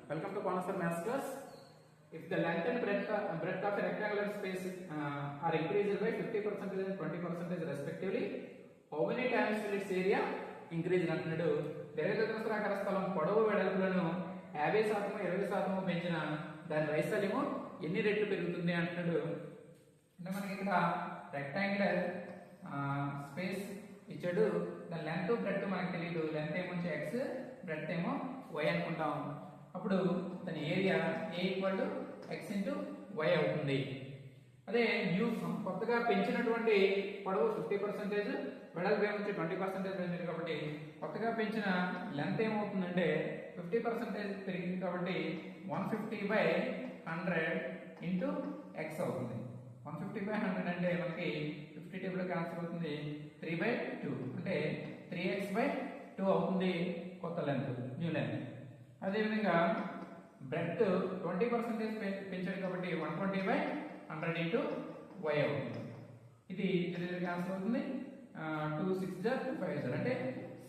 Welcome to Corners for Maths class. If the length and breadth of a rectangular space are increased by 50% and 20% respectively, how many times will its area increase అంటున్నాడు. దీర్ఘచతురస్రాకార స్థలం పొడవు వెడల్పులను 50% 20% పెంచిన దాని వైశాల్యము ఎన్ని రెట్లు పెరుగుతుంది అంటున్నాడు. అంటే మనకి ఇక్కడ రెక్టాంగులర్ స్పేస్ ఇచ్చాడు. దాని లెంత్ బ్రెడ్త్ మనకు తెలియదు. లెంత్ ఏమో x, బ్రెడ్త్ ఏమో y అనుకుంటాం. అప్పుడు దాని ఏరియా a = x × y అవుతుంది. అదే న్యూ కొత్తగా పెంచినటువంటి పొడవు 50%, వెడల్పు ఏమో 20% పెంచారు కాబట్టి కొత్తగా పెంచిన లెంత్ ఏమవుతుందంటే 50% పెరిగింది కాబట్టి 150/100 × x అవుతుంది. 150/100 అంటే మనకి 50 టేబుల్ క్యాన్సిల్ అవుతుంది. 3/2 అంటే 3x/2 అవుతుంది కొత్త లెంత్, న్యూ లెంత్. అదేవిధంగా బ్రెడ్త్ 20% పెంచాడు కాబట్టి 120/100 × y అవుతుంది. ఇది క్యాన్సిల్ అవుతుంది. 2 6 2 5 అంటే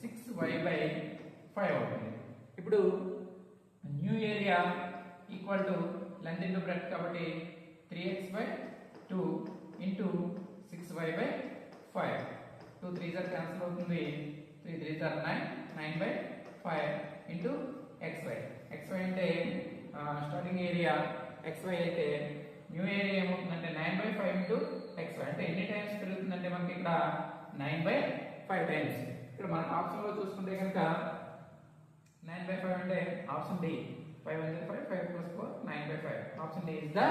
6y/5 అవుతుంది. ఇప్పుడు new area equal to length into breadth కాబట్టి 3x/2 × 6y/5. 2 3s క్యాన్సిల్ అవుతుంది. 3 3s 9 9/5 × xy. xy అంటే స్టార్టింగ్ ఏరియా, xy అయితే న్యూ ఏరియా ఏమవుతుందంటే 9/5 × xy. అంటే ఎన్ని టైమ్స్ పెరుగుతుందంటే మనకి ఇక్కడ 9/5 టైమ్స్. ఇక్కడ మన ఆప్షన్ లో చూసుకుంటే కనుక 9/5 అంటే option D. 5 5 5 + 4 9/5. Option D is the